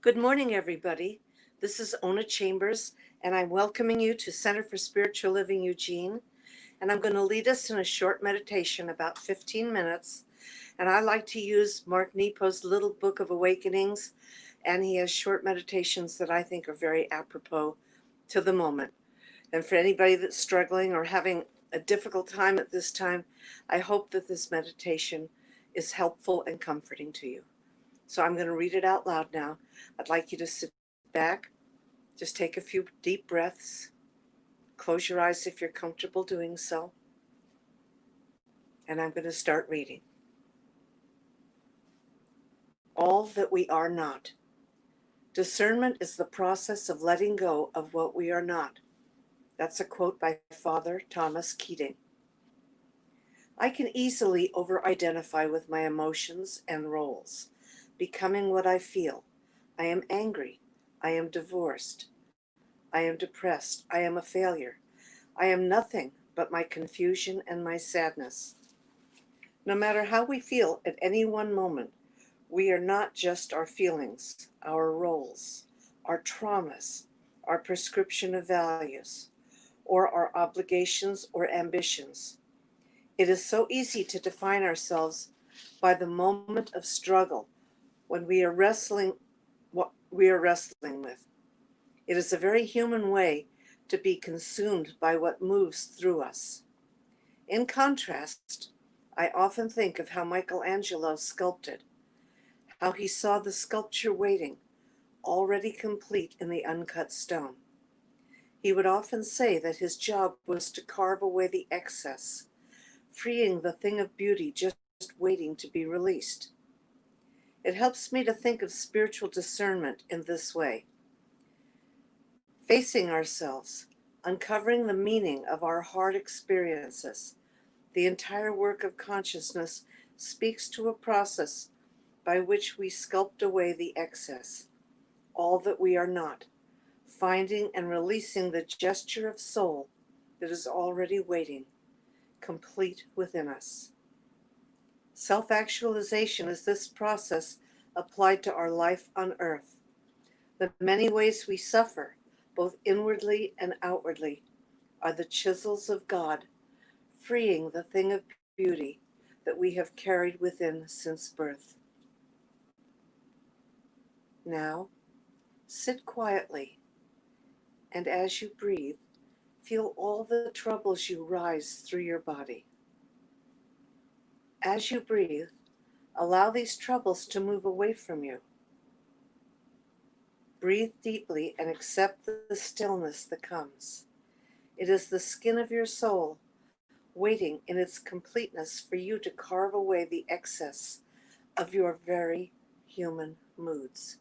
Good morning, everybody. This is Ona Chambers, and I'm welcoming you to Center for Spiritual Living Eugene. And I'm going to lead us in a short meditation, about 15 minutes. And I like to use Mark Nepo's Little Book of Awakenings, and he has short meditations that I think are very apropos to the moment. And for anybody that's struggling or having a difficult time at this time, I hope that this meditation is helpful and comforting to you. So I'm going to read it out loud now. I'd like you to sit back, just take a few deep breaths, close your eyes if you're comfortable doing so, and I'm going to start reading. All that we are not. Discernment is the process of letting go of what we are not. That's a quote by Father Thomas Keating. I can easily over-identify with my emotions and roles, becoming what I feel. I am angry. I am divorced. I am depressed. I am a failure. I am nothing but my confusion and my sadness. No matter how we feel at any one moment, we are not just our feelings, our roles, our traumas, our prescription of values, or our obligations or ambitions. It is so easy to define ourselves by the moment of struggle when we are wrestling what we are wrestling with. It is a very human way to be consumed by what moves through us. In contrast, I often think of how Michelangelo sculpted, how he saw the sculpture waiting, already complete in the uncut stone. He would often say that his job was to carve away the excess, freeing the thing of beauty just waiting to be released. It helps me to think of spiritual discernment in this way. Facing ourselves, uncovering the meaning of our hard experiences. The entire work of consciousness speaks to a process by which we sculpt away the excess, all that we are not, finding and releasing the gesture of soul that is already waiting, complete within us. Self-actualization is this process applied to our life on earth. The many ways we suffer, both inwardly and outwardly, are the chisels of God, freeing the thing of beauty that we have carried within since birth. Now, sit quietly, and as you breathe, feel all the troubles you rise through your body. As you breathe, allow these troubles to move away from you. Breathe deeply and accept the stillness that comes. It is the skin of your soul waiting in its completeness for you to carve away the excess of your very human moods.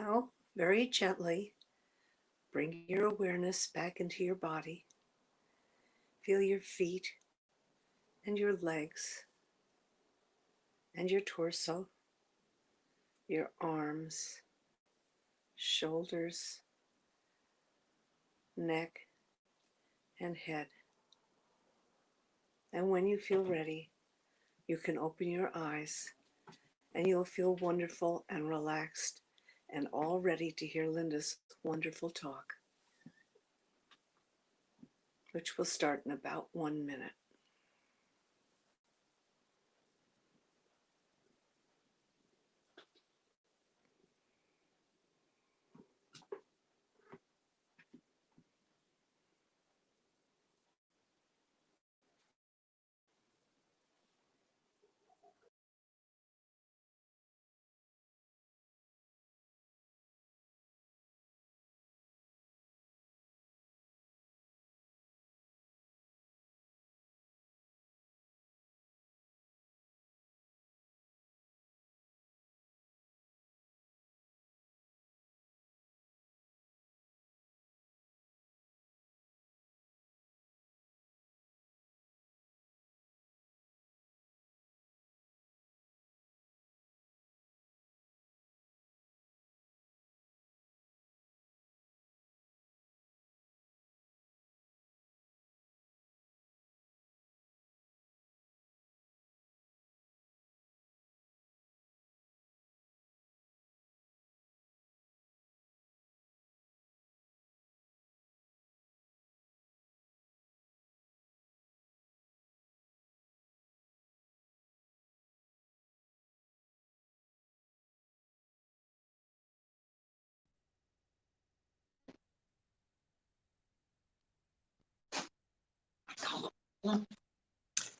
Now, very gently, bring your awareness back into your body. Feel your feet and your legs and your torso, your arms, shoulders, neck, and head. And when you feel ready, you can open your eyes and you'll feel wonderful and relaxed and all ready to hear Linda's wonderful talk, which will start in about 1 minute.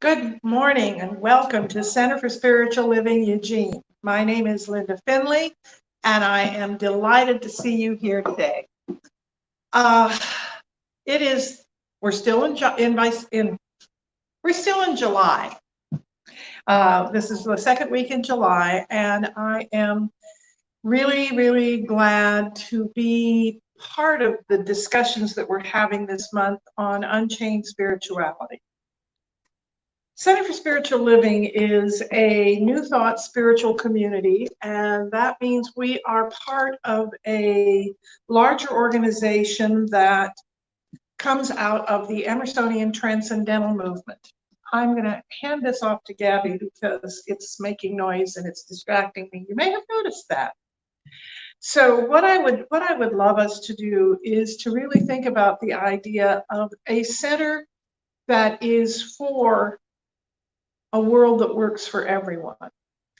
Good morning and welcome to Center for Spiritual Living Eugene. My name is Linda Finley and I am delighted to see you here today. We're still in July. This is the second week in July and I am really glad to be part of the discussions that we're having this month on unchained spirituality. Center for Spiritual Living is a New Thought spiritual community, and that means we are part of a larger organization that comes out of the Emersonian Transcendental Movement. I'm going to hand this off to Gabby because it's making noise and it's distracting me. You may have noticed that. So what I would love us to do is to really think about the idea of a center that is for a world that works for everyone.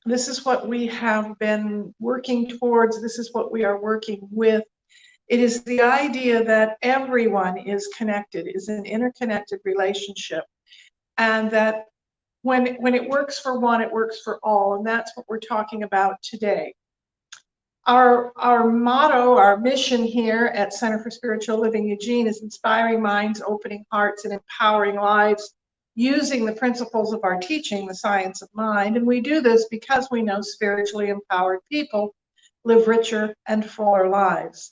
This is what we have been working towards. This is what we are working with. It is the idea that everyone is connected, is an interconnected relationship, and that when it works for one, it works for all, and that's what we're talking about today. Our motto, our mission here at Center for Spiritual Living Eugene is inspiring minds, opening hearts, and empowering lives using the principles of our teaching, the science of mind. And we do this because we know spiritually empowered people live richer and fuller lives.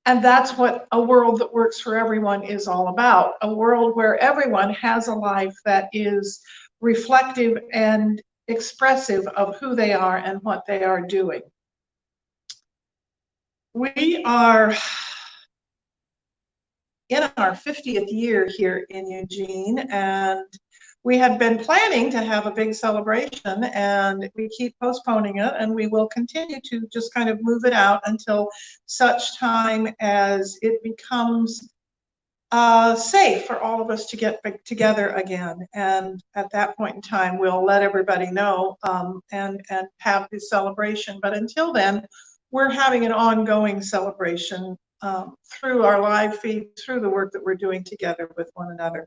And that's what a world that works for everyone is all about, a world where everyone has a life that is reflective and expressive of who they are and what they are doing. We are in our 50th year here in Eugene, and we had been planning to have a big celebration, and we keep postponing it, and we will continue to just kind of move it out until such time as it becomes safe for all of us to get back together again. And at that point in time, we'll let everybody know and have this celebration. But until then, we're having an ongoing celebration through our live feed, through the work that we're doing together with one another.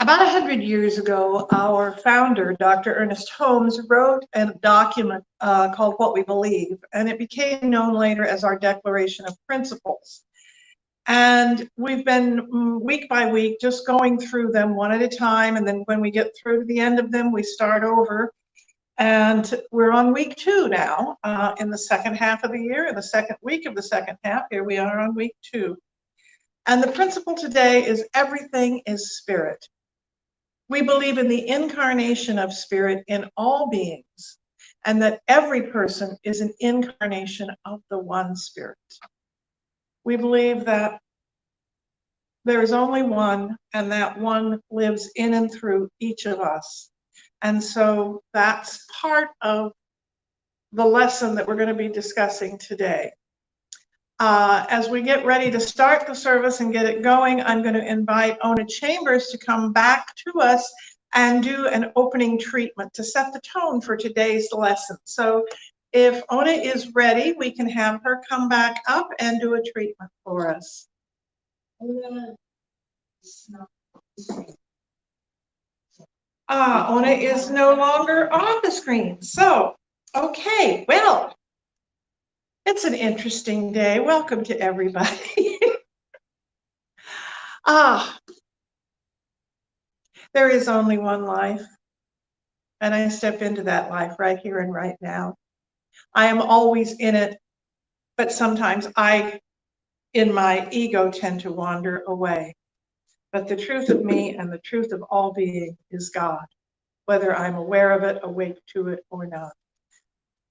About 100 years ago, our founder, Dr. Ernest Holmes, wrote a document called What We Believe, and it became known later as our Declaration of Principles. And we've been week by week just going through them one at a time, and then when we get through the end of them, we start over. And we're on week 2 now, in the second half of the year, in the second week of the second half. Here we are on week 2. And the principle today is everything is spirit. We believe in the incarnation of spirit in all beings, and that every person is an incarnation of the one spirit. We believe that there is only one, and that one lives in and through each of us. And so that's part of the lesson that we're going to be discussing today. As we get ready to start the service and get it going, I'm going to invite Ona Chambers to come back to us and do an opening treatment to set the tone for today's lesson. So if Ona is ready, we can have her come back up and do a treatment for us. Ona is no longer on the screen. So, okay, well, it's an interesting day. Welcome to everybody. There is only one life, and I step into that life right here and right now. I am always in it, but sometimes I, in my ego, tend to wander away. But the truth of me and the truth of all being is God, whether I'm aware of it, awake to it, or not.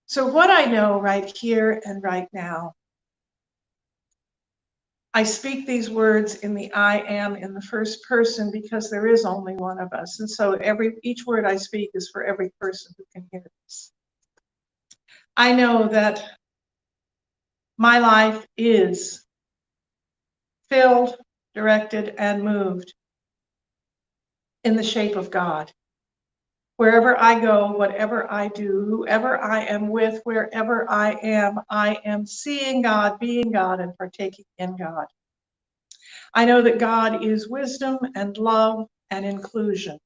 So what I know right here and right now, I speak these words in the I am in the first person because there is only one of us. And so each word I speak is for every person who can hear this. I know that my life is filled, directed, and moved in the shape of God. Wherever I go, whatever I do, whoever I am with, wherever I am seeing God, being God, and partaking in God. I know that God is wisdom and love and inclusion.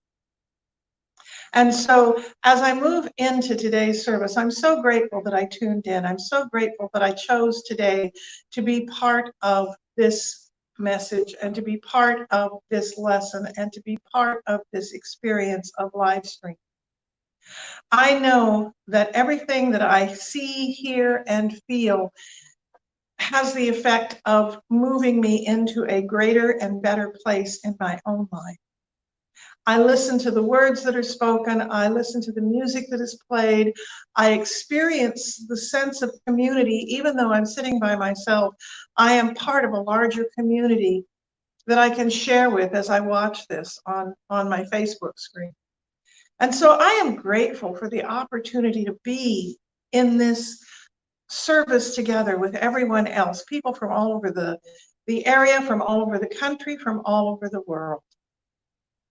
And so as I move into today's service, I'm so grateful that I tuned in. I'm so grateful that I chose today to be part of this message and to be part of this lesson and to be part of this experience of live stream. I know that everything that I see, hear, and feel has the effect of moving me into a greater and better place in my own life. I listen to the words that are spoken. I listen to the music that is played. I experience the sense of community. Even though I'm sitting by myself, I am part of a larger community that I can share with as I watch this on my Facebook screen. And so I am grateful for the opportunity to be in this service together with everyone else, people from all over the area, from all over the country, from all over the world.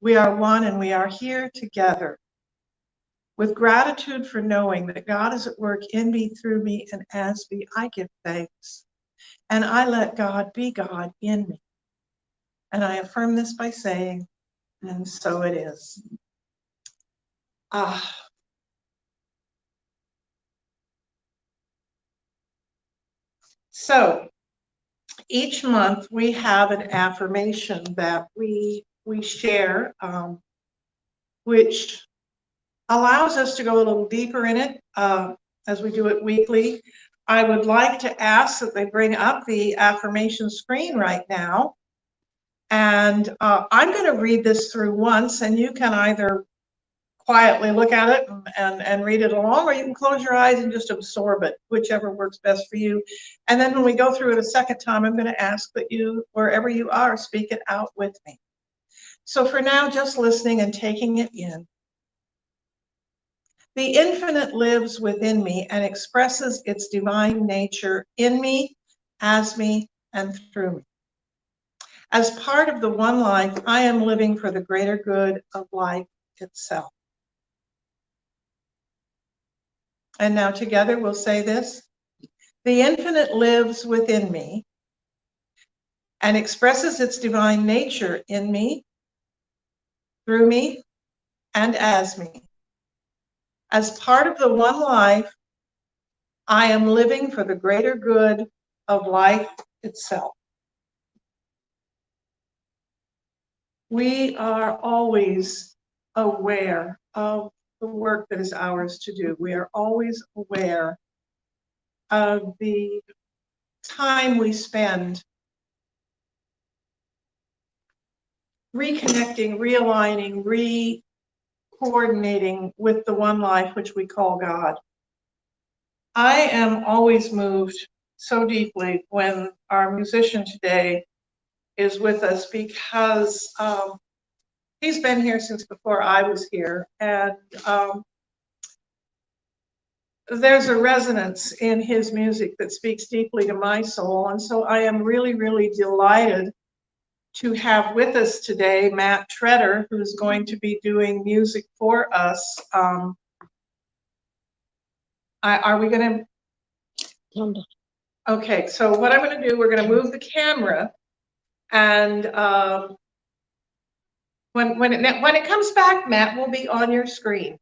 We are one and we are here together with gratitude for knowing that God is at work in me, through me, and as me. I give thanks. And I let God be God in me. And I affirm this by saying, and so it is. So each month we have an affirmation that we share, which allows us to go a little deeper in it as we do it weekly. I would like to ask that they bring up the affirmation screen right now. And I'm going to read this through once, and you can either quietly look at it and read it along, or you can close your eyes and just absorb it, whichever works best for you. And then when we go through it a second time, I'm going to ask that you, wherever you are, speak it out with me. So for now, just listening and taking it in. The infinite lives within me and expresses its divine nature in me, as me, and through me. As part of the one life, I am living for the greater good of life itself. And now together we'll say this. The infinite lives within me and expresses its divine nature in me, through me, and as me. As part of the one life, I am living for the greater good of life itself. We are always aware of the work that is ours to do. We are always aware of the time we spend reconnecting, realigning, coordinating with the one life which we call God. I am always moved so deeply when our musician today is with us, because he's been here since before I was here, and there's a resonance in his music that speaks deeply to my soul. And so I am really, really delighted to have with us today Matt Treader, who's going to be doing music for us. Are we going to? Okay, so what I'm going to do, we're going to move the camera, and when it comes back, Matt will be on your screen.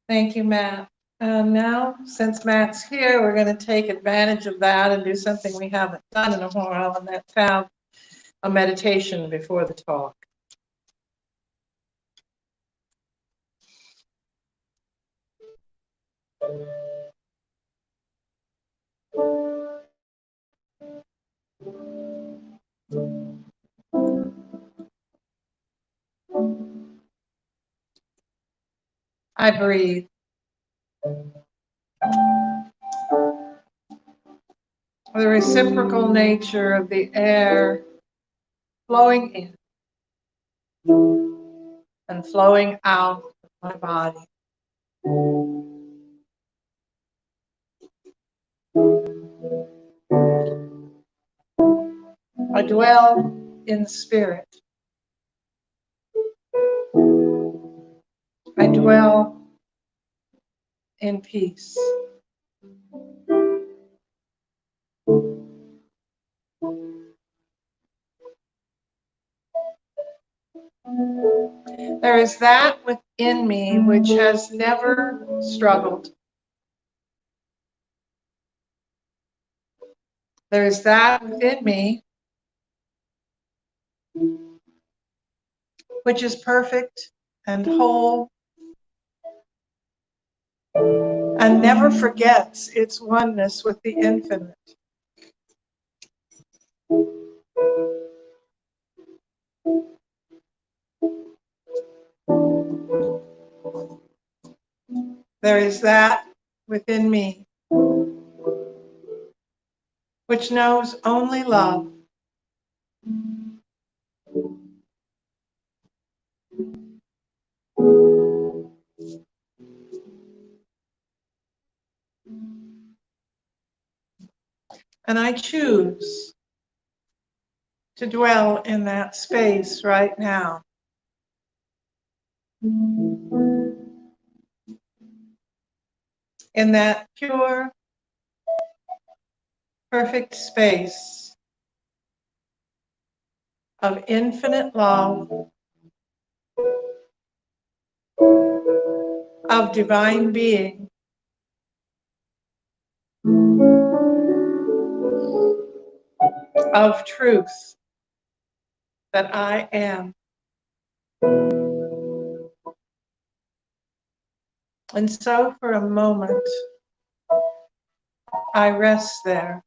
Thank you, Matt. Now, since Matt's here, we're going to take advantage of that and do something we haven't done in a while, and that's have a meditation before the talk. I breathe. The reciprocal nature of the air flowing in and flowing out of my body. I dwell in spirit. I dwell in peace. There is that within me which has never struggled. There is that within me which is perfect and whole and never forgets its oneness with the infinite. There is that within me which knows only love. And I choose to dwell in that space right now. In that pure, perfect space of infinite love, of divine being, of truth that I am. And so for a moment, I rest there.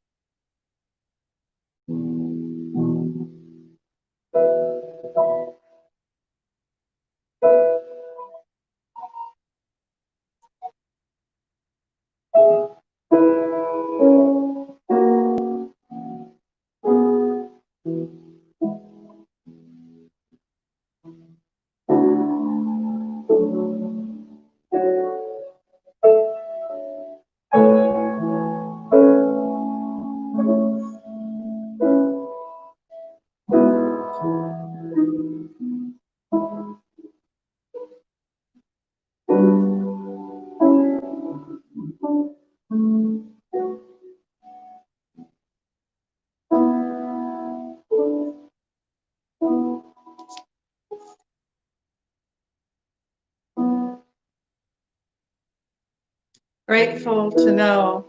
Grateful to know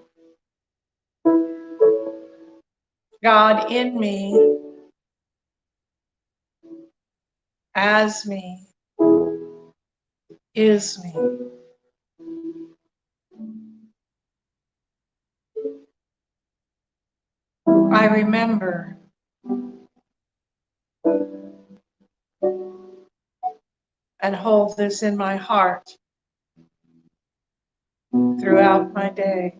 God in me, as me, is me. I remember and hold this in my heart throughout my day.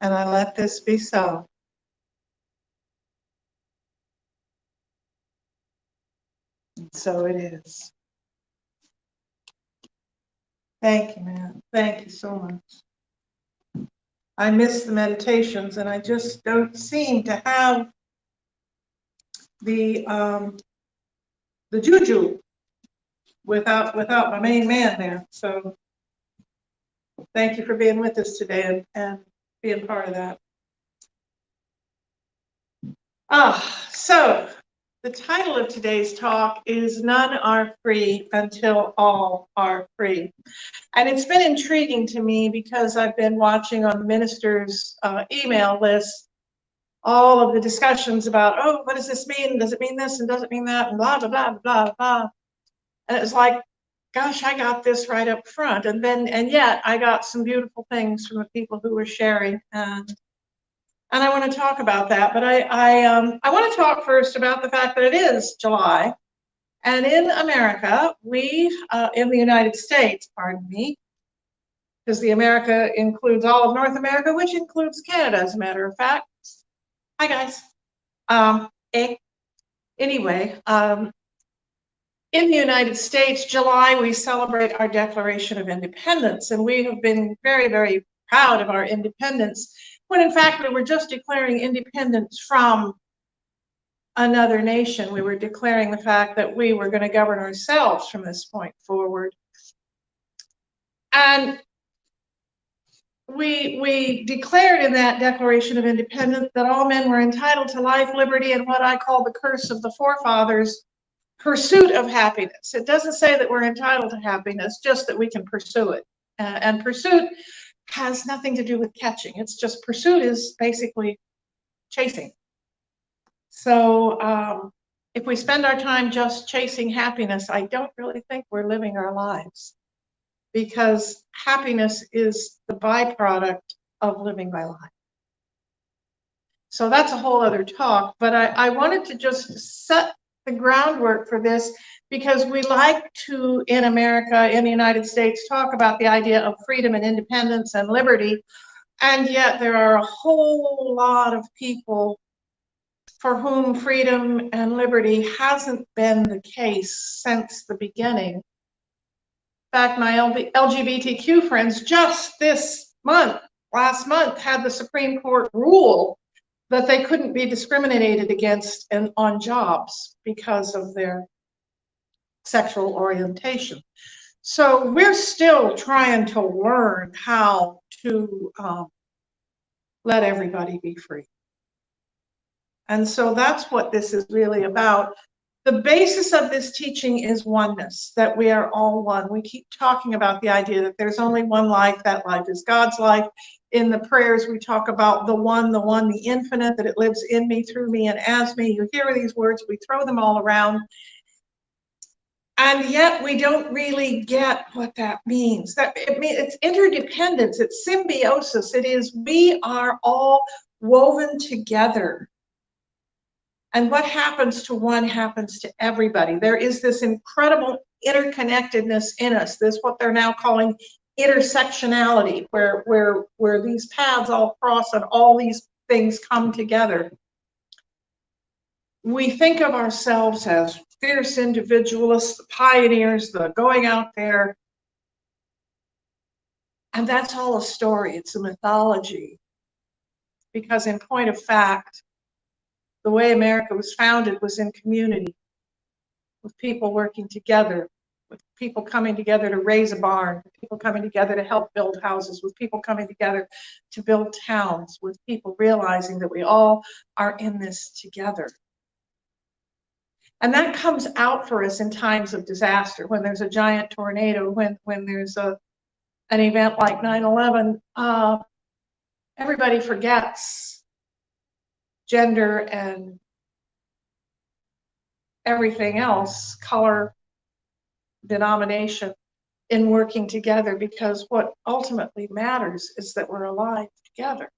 And I let this be so. And so it is. Thank you, man. Thank you so much. I miss the meditations, and I just don't seem to have the juju without my main man there. So thank you for being with us today and being part of that. So the title of today's talk is None Are Free Until All Are Free. And it's been intriguing to me because I've been watching on the minister's email list all of the discussions about, oh, what does this mean? Does it mean this and does it mean that? And blah, blah, blah, blah, blah. And it was like, gosh, I got this right up front. And yet I got some beautiful things from the people who were sharing. And I want to talk about that. But I want to talk first about the fact that it is July. And in America, in the United States, pardon me, because the America includes all of North America, which includes Canada, as a matter of fact. Hi, guys. Anyway, in the United States, July, we celebrate our Declaration of Independence, and we have been very, very proud of our independence, when in fact we were just declaring independence from another nation. We were declaring the fact that we were going to govern ourselves from this point forward. And we declared in that Declaration of Independence that all men were entitled to life, liberty, and what I call the curse of the forefathers, pursuit of happiness. It doesn't say that we're entitled to happiness, just that we can pursue it. And pursuit has nothing to do with catching. It's just pursuit is basically chasing. So if we spend our time just chasing happiness, I don't really think we're living our lives, because happiness is the byproduct of living my life. So that's a whole other talk, but I wanted to just set the groundwork for this, because we like to, in America, in the United States, talk about the idea of freedom and independence and liberty, and yet there are a whole lot of people for whom freedom and liberty hasn't been the case since the beginning. In fact, my LGBTQ friends just last month, had the Supreme Court rule that they couldn't be discriminated against on jobs because of their sexual orientation. So we're still trying to learn how to let everybody be free. And so that's what this is really about. The basis of this teaching is oneness, that we are all one. We keep talking about the idea that there's only one life, that life is God's life. In the prayers, we talk about the one, the infinite, that it lives in me, through me, and as me. You hear these words, we throw them all around. And yet we don't really get what that means. It's interdependence, it's symbiosis. It is, we are all woven together. And what happens to one happens to everybody. There is this incredible interconnectedness in us, this what they're now calling intersectionality, where these paths all cross and all these things come together. We think of ourselves as fierce individualists, the pioneers, the going out there. And that's all a story, it's a mythology. Because in point of fact, the way America was founded was in community, with people working together, with people coming together to raise a barn, with people coming together to help build houses, with people coming together to build towns, with people realizing that we all are in this together. And that comes out for us in times of disaster, when there's a giant tornado, when there's an event like 9/11, everybody forgets gender and everything else, color, denomination, in working together, because what ultimately matters is that we're alive together.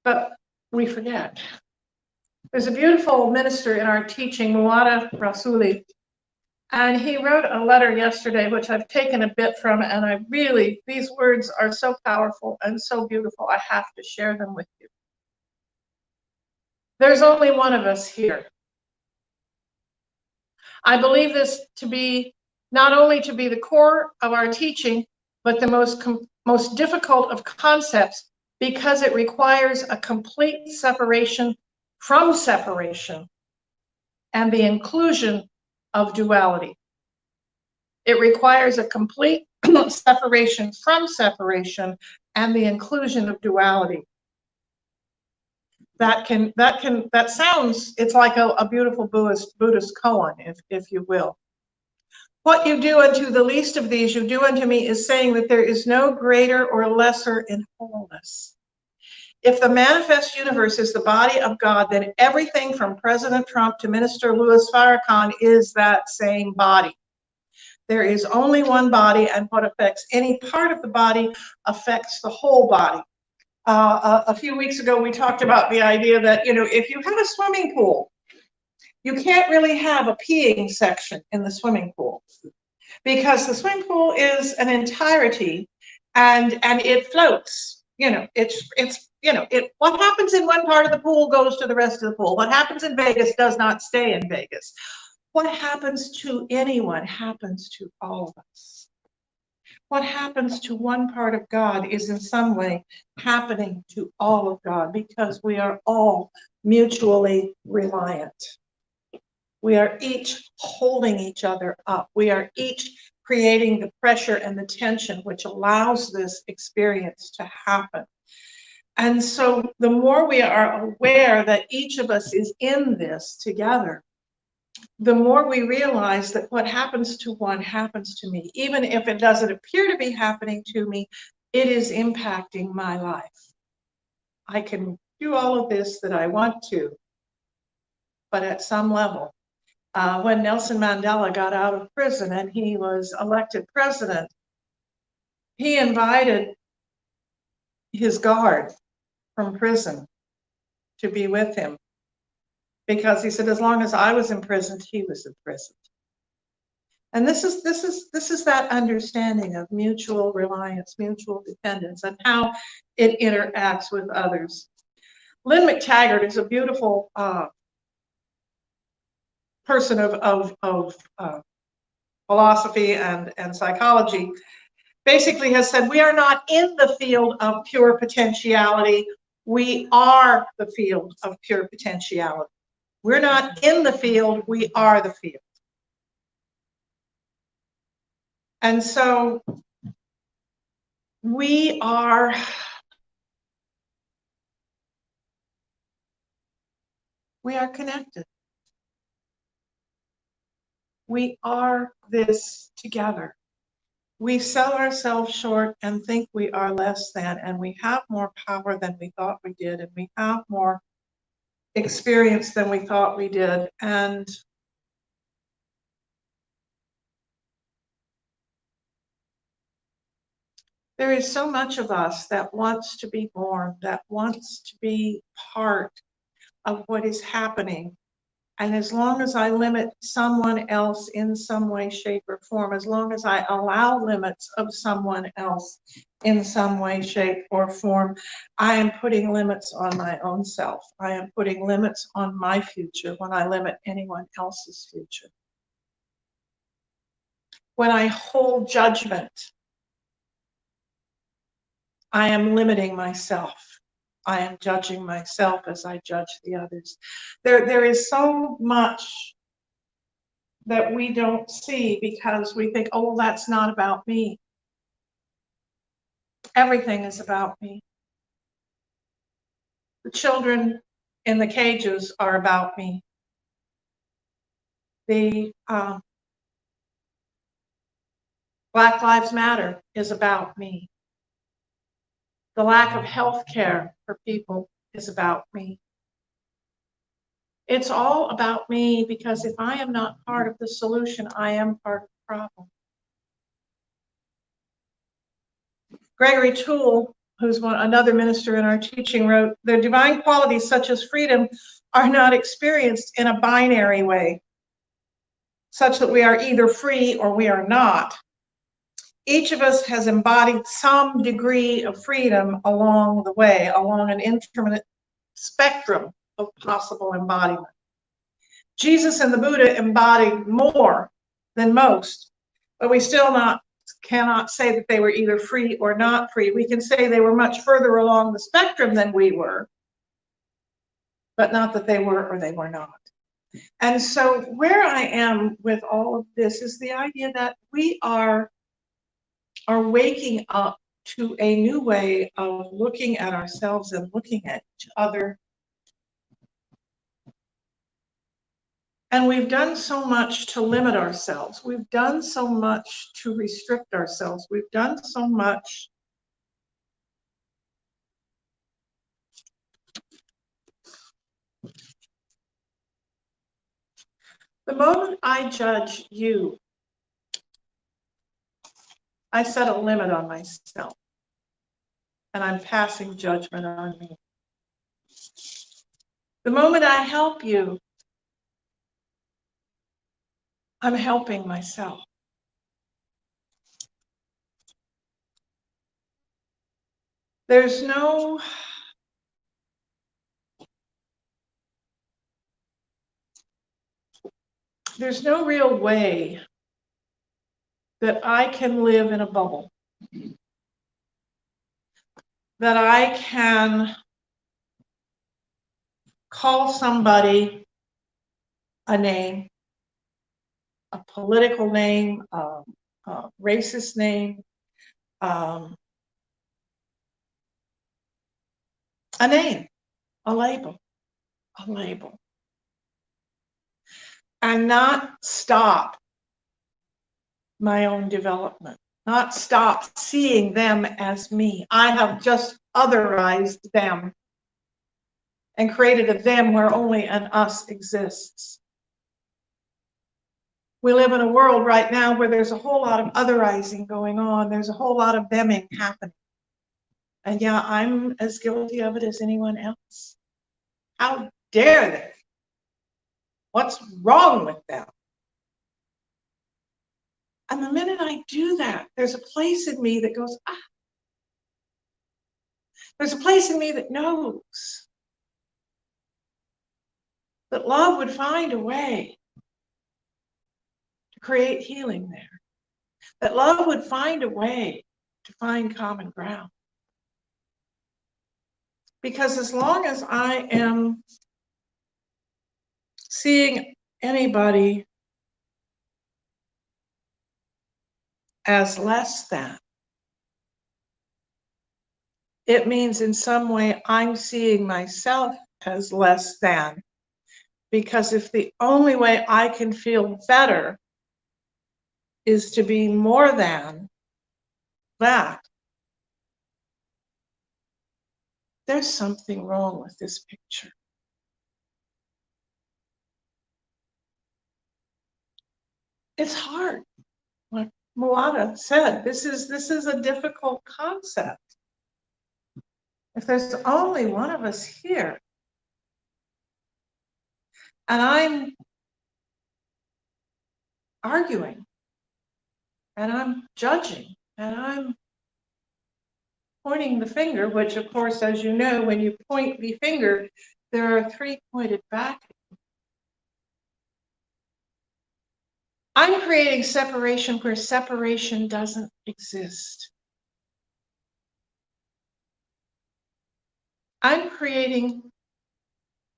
But we forget. There's a beautiful minister in our teaching, Muwada Rasuli, and he wrote a letter yesterday, which I've taken a bit from, and these words are so powerful and so beautiful, I have to share them with you. There's only one of us here. I believe this to be not only to be the core of our teaching, but the most difficult of concepts, because it requires a complete separation from separation and the inclusion of duality. It requires a complete separation from separation and the inclusion of duality. That sounds, it's like a beautiful Buddhist koan, if you will. What you do unto the least of these, you do unto me, is saying that there is no greater or lesser in wholeness. If the manifest universe is the body of God, then everything from President Trump to Minister Louis Farrakhan is that same body. There is only one body, and what affects any part of the body affects the whole body. A few weeks ago, we talked about the idea that, if you have a swimming pool, you can't really have a peeing section in the swimming pool, because the swimming pool is an entirety, and it floats. What happens in one part of the pool goes to the rest of the pool. What happens in Vegas does not stay in Vegas. What happens to anyone happens to all of us. What happens to one part of God is in some way happening to all of God, because we are all mutually reliant. We are each holding each other up. We are each creating the pressure and the tension which allows this experience to happen. And so the more we are aware that each of us is in this together, the more we realize that what happens to one happens to me. Even if it doesn't appear to be happening to me, it is impacting my life. I can do all of this that I want to, but at some level, when Nelson Mandela got out of prison and he was elected president, he invited his guard from prison to be with him, because he said, as long as I was imprisoned, he was imprisoned. And this is that understanding of mutual reliance, mutual dependence, and how it interacts with others. Lynn McTaggart is a beautiful person of philosophy and psychology. Basically has said, we are not in the field of pure potentiality. We are the field of pure potentiality. We're not in the field, we are the field. And so we are connected. We are this together. We sell ourselves short and think we are less than, and we have more power than we thought we did, and we have more experience than we thought we did. And there is so much of us that wants to be born, that wants to be part of what is happening. And as long as I limit someone else in some way, shape, or form, as long as I allow limits of someone else in some way, shape, or form, I am putting limits on my own self. I am putting limits on my future when I limit anyone else's future. When I hold judgment, I am limiting myself. I am judging myself as I judge the others. There is so much that we don't see because we think, oh, well, that's not about me. Everything is about me. The children in the cages are about me. The Black Lives Matter is about me. The lack of health care for people is about me. It's all about me, because if I am not part of the solution, I am part of the problem. Gregory Toole, who's another minister in our teaching, wrote, the divine qualities such as freedom are not experienced in a binary way, such that we are either free or we are not. Each of us has embodied some degree of freedom along the way, along an infinite spectrum of possible embodiment. Jesus and the Buddha embodied more than most, but we still cannot say that they were either free or not free. We can say they were much further along the spectrum than we were, but not that they were or they were not. And so where I am with all of this is the idea that we are waking up to a new way of looking at ourselves and looking at each other. And we've done so much to limit ourselves. We've done so much to restrict ourselves. We've done so much the moment I judge you, I set a limit on myself, and I'm passing judgment on me. The moment I help you, I'm helping myself. There's no real way that I can live in a bubble, that I can call somebody a name, a political name, racist name, a name, a label, and not stop my own development, not stop seeing them as me. I have just otherized them and created a them where only an us exists. We live in a world right now where there's a whole lot of otherizing going on. There's a whole lot of theming happening. And yeah, I'm as guilty of it as anyone else. How dare they? What's wrong with them? And the minute I do that, there's a place in me that goes, ah. There's a place in me that knows that love would find a way to create healing there. That love would find a way to find common ground. Because as long as I am seeing anybody as less than, it means in some way I'm seeing myself as less than. Because if the only way I can feel better is to be more than that, there's something wrong with this picture. It's hard. Like Mulata said, this is a difficult concept. If there's only one of us here, and I'm arguing, and I'm judging, and I'm pointing the finger, which of course, as you know, when you point the finger, there are three pointed back. I'm creating separation where separation doesn't exist. I'm creating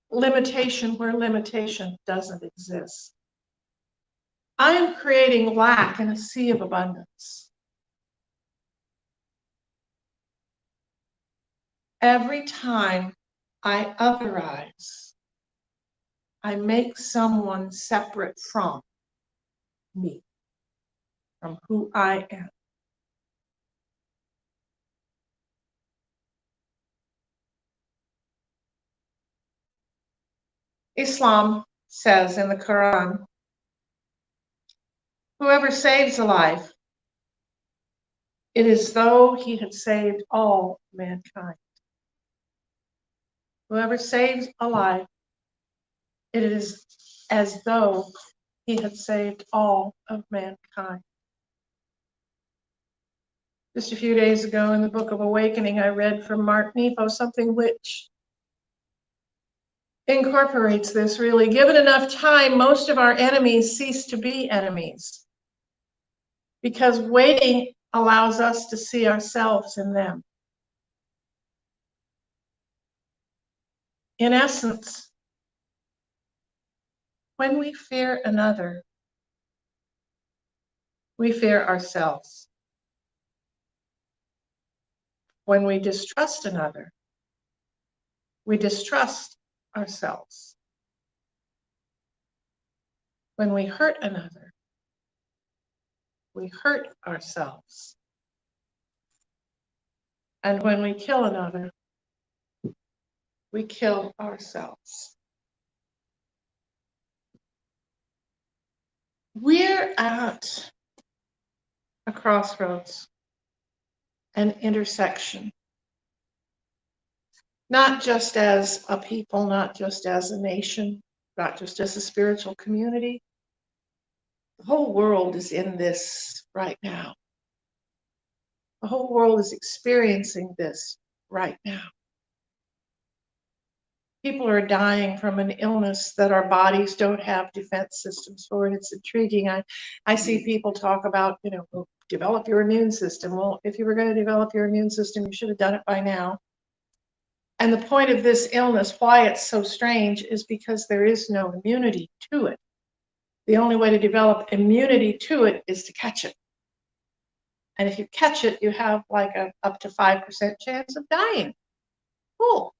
limitation where limitation doesn't exist. I am creating lack in a sea of abundance. Every time I otherize, I make someone separate from me, from who I am. Islam says in the Quran, whoever saves a life, it is though he had saved all mankind. Whoever saves a life, it is as though he had saved all of mankind. Just a few days ago in the Book of Awakening, I read from Mark Nepo something which incorporates this really. Given enough time, most of our enemies cease to be enemies, because waiting allows us to see ourselves in them. In essence, when we fear another, we fear ourselves. When we distrust another, we distrust ourselves. When we hurt another, we hurt ourselves. And when we kill another, we kill ourselves. We're at a crossroads, an intersection, not just as a people, not just as a nation, not just as a spiritual community. The whole world is in this right now. The whole world is experiencing this right now. People are dying from an illness that our bodies don't have defense systems for. It's intriguing. I see people talk about, well, develop your immune system. Well, if you were going to develop your immune system, you should have done it by now. And the point of this illness, why it's so strange, is because there is no immunity to it. The only way to develop immunity to it is to catch it. And if you catch it, you have like a up to 5% chance of dying. Cool.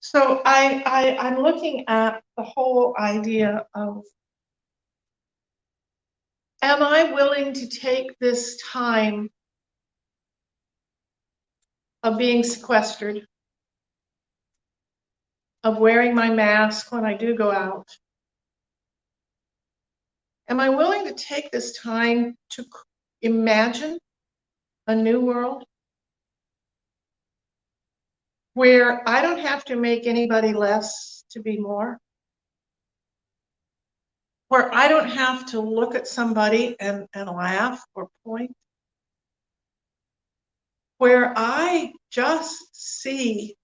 So I'm looking at the whole idea of, am I willing to take this time of being sequestered, of wearing my mask when I do go out? Am I willing to take this time to imagine a new world where I don't have to make anybody less to be more? Where I don't have to look at somebody and laugh or point? Where I just see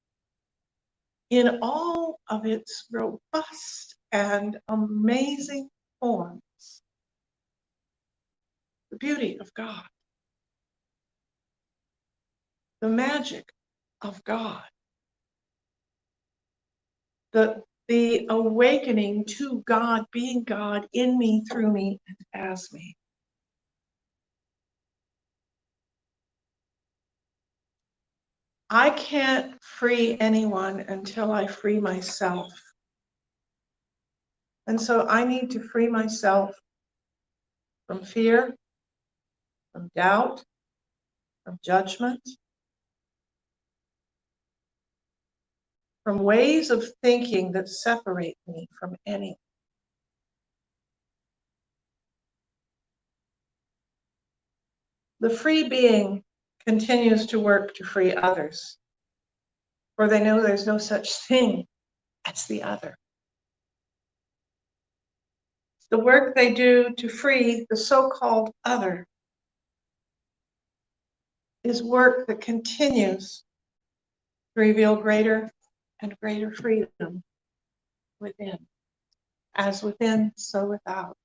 in all of its robust and amazing forms the beauty of God, the magic of God, the awakening to God, being God in me, through me, and as me. I can't free anyone until I free myself. And so I need to free myself from fear, from doubt, from judgment, from ways of thinking that separate me from anyone. The free being continues to work to free others, for they know there's no such thing as the other. The work they do to free the so-called other is work that continues to reveal greater and greater freedom within. As within, so without.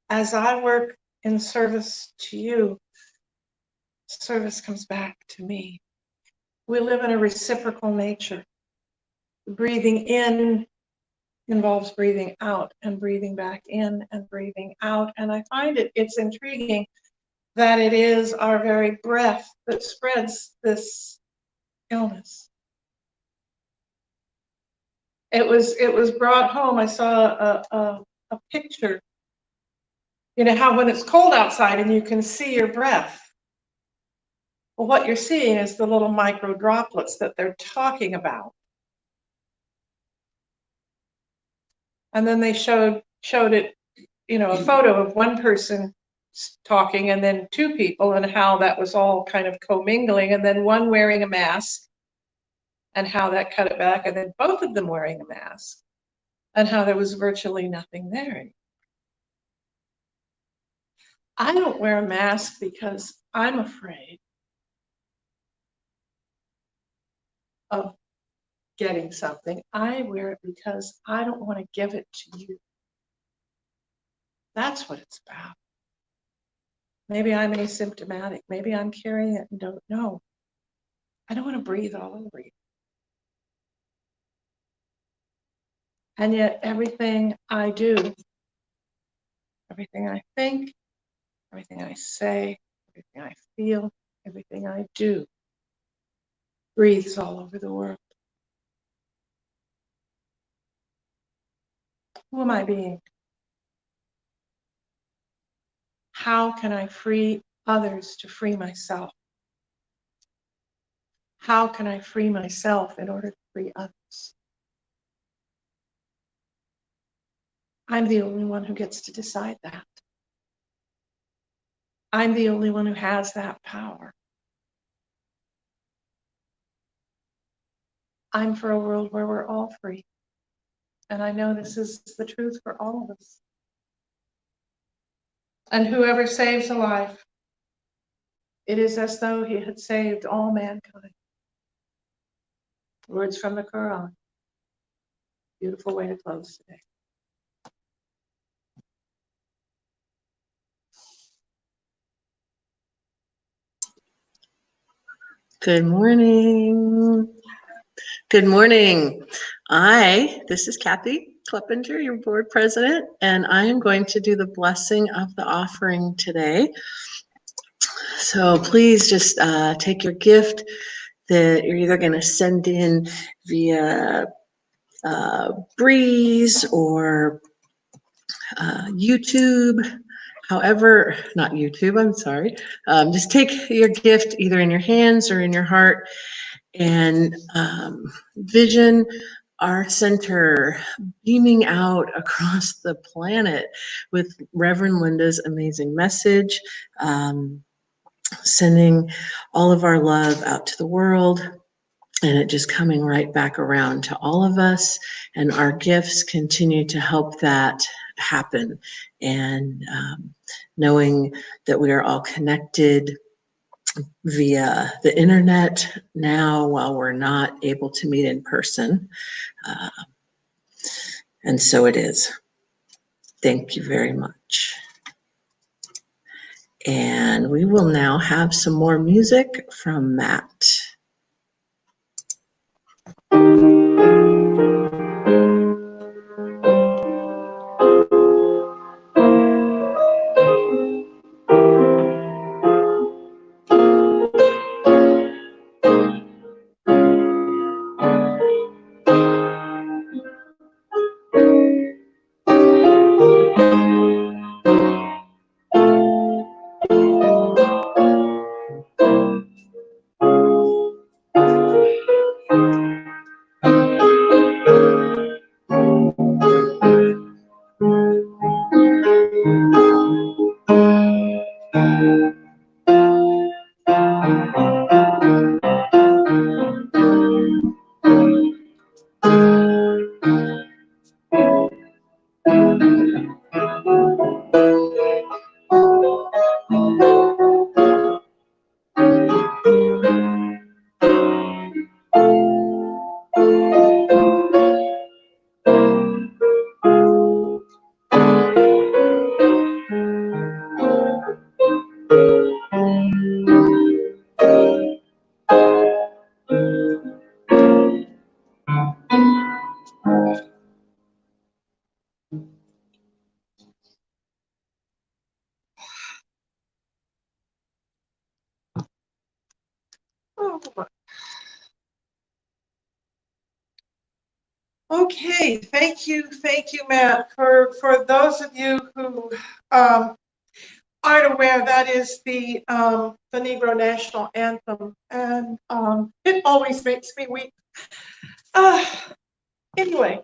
As I work in service to you, service comes back to me. We live in a reciprocal nature. Breathing in involves breathing out, and breathing back in and breathing out. And I find it's intriguing that it is our very breath that spreads this illness. It was brought home. I saw a picture. You know how when it's cold outside and you can see your breath. Well, what you're seeing is the little micro droplets that they're talking about. And then they showed it, a photo of one person talking and then two people, and how that was all kind of commingling, and then one wearing a mask and how that cut it back, and then both of them wearing a mask and how there was virtually nothing there. I don't wear a mask because I'm afraid of getting something. I wear it because I don't want to give it to you. That's what it's about. Maybe I'm asymptomatic. Maybe I'm carrying it and don't know. I don't want to breathe all over you. And yet everything I do, everything I think, everything I say, everything I feel, everything I do breathes all over the world. Who am I being? How can I free others to free myself? How can I free myself in order to free others? I'm the only one who gets to decide that. I'm the only one who has that power. I'm for a world where we're all free. And I know this is the truth for all of us. And whoever saves a life, it is as though he had saved all mankind. Words from the Quran. Beautiful way to close today. Good morning. Good morning. This is Kathy. Kleppinger, your board president, and I am going to do the blessing of the offering today. So please just take your gift that you're either going to send in via Breeze or YouTube, however, not YouTube, I'm sorry. Just take your gift either in your hands or in your heart and vision our center beaming out across the planet with Reverend Linda's amazing message, sending all of our love out to the world, and it just coming right back around to all of us, and our gifts continue to help that happen, and knowing that we are all connected via the internet now while we're not able to meet in person. And so it is. Thank you very much. And we will now have some more music from Matt. Okay, thank you, Matt. For those of you who aren't aware, that is the Negro National Anthem, and it always makes me weep. Anyway,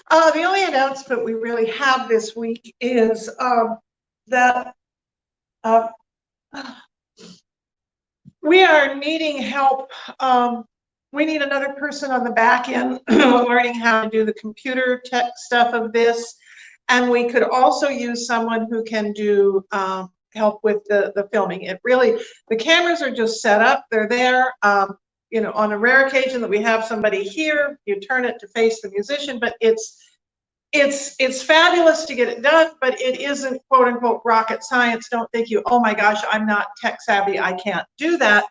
the only announcement we really have this week is that we are needing help. We need another person on the back end learning how to do the computer tech stuff of this. And we could also use someone who can do help with the filming. It really, the cameras are just set up, they're there. You know, on a rare occasion that we have somebody here, you turn it to face the musician, but it's fabulous to get it done, but it isn't quote unquote rocket science. Don't think you, oh my gosh, I'm not tech savvy, I can't do that.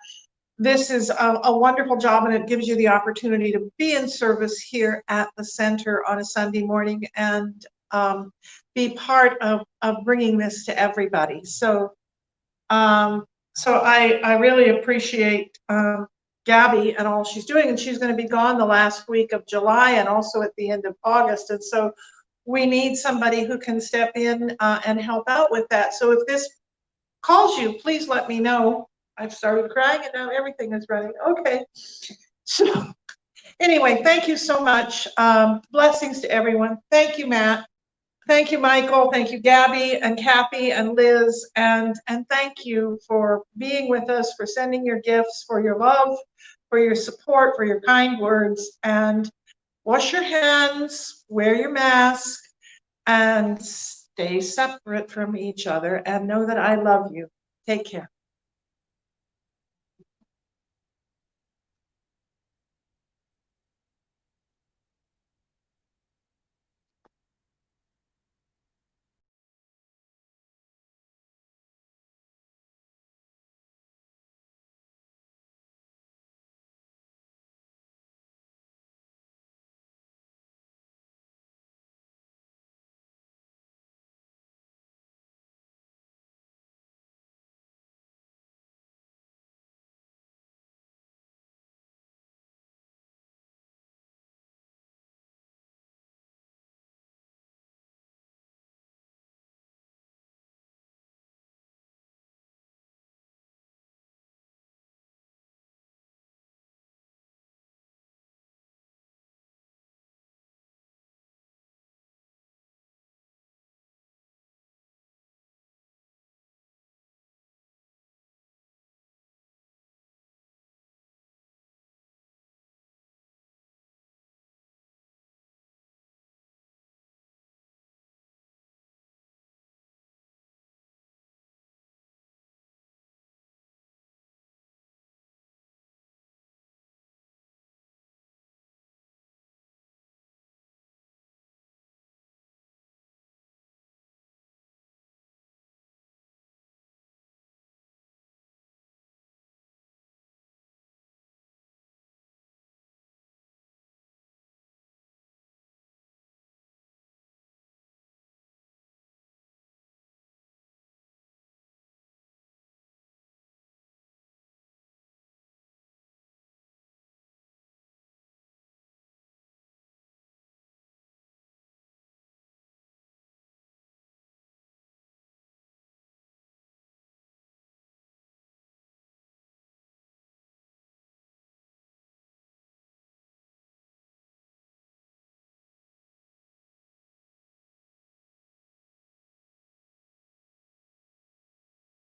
This is a wonderful job, and it gives you the opportunity to be in service here at the center on a Sunday morning and be part of bringing this to everybody. So, I really appreciate Gabby and all she's doing, and she's going to be gone the last week of July and also at the end of August. And so we need somebody who can step in and help out with that. So if this calls you, please let me know. I've started crying and now everything is running. Okay. So anyway, thank you so much. Blessings to everyone. Thank you, Matt. Thank you, Michael. Thank you, Gabby and Kathy and Liz. And thank you for being with us, for sending your gifts, for your love, for your support, for your kind words. And wash your hands, wear your mask, and stay separate from each other. And know that I love you. Take care.